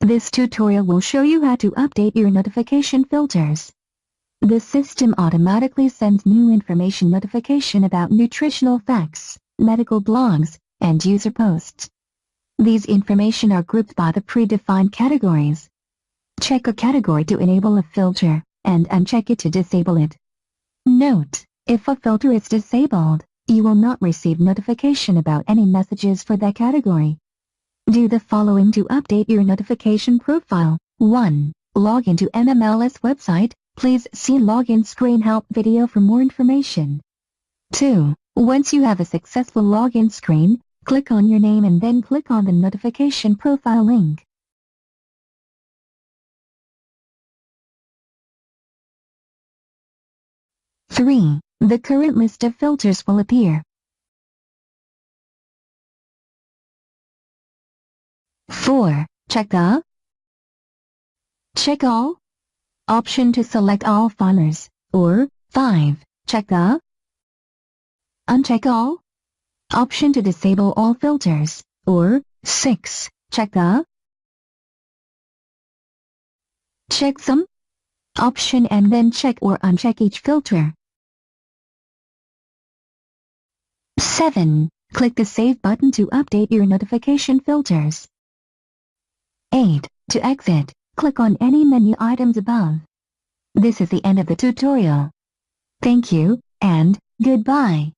This tutorial will show you how to update your notification filters. The system automatically sends new information notification about nutritional facts, medical blogs, and user posts. These information are grouped by the predefined categories. Check a category to enable a filter, and uncheck it to disable it. Note: if a filter is disabled, you will not receive notification about any messages for that category. Do the following to update your notification profile. 1. Log into MMLS website. Please see login screen help video for more information. 2. Once you have a successful login screen, click on your name and then click on the notification profile link. Three. The current list of filters will appear. 4. Check the Check All option to select all filers, or 5. Check the Uncheck All option to disable all filters, or 6. Check the Check Some option and then check or uncheck each filter. 7. Click the Save button to update your notification filters. 8. To exit, click on any menu items above. This is the end of the tutorial. Thank you, and goodbye.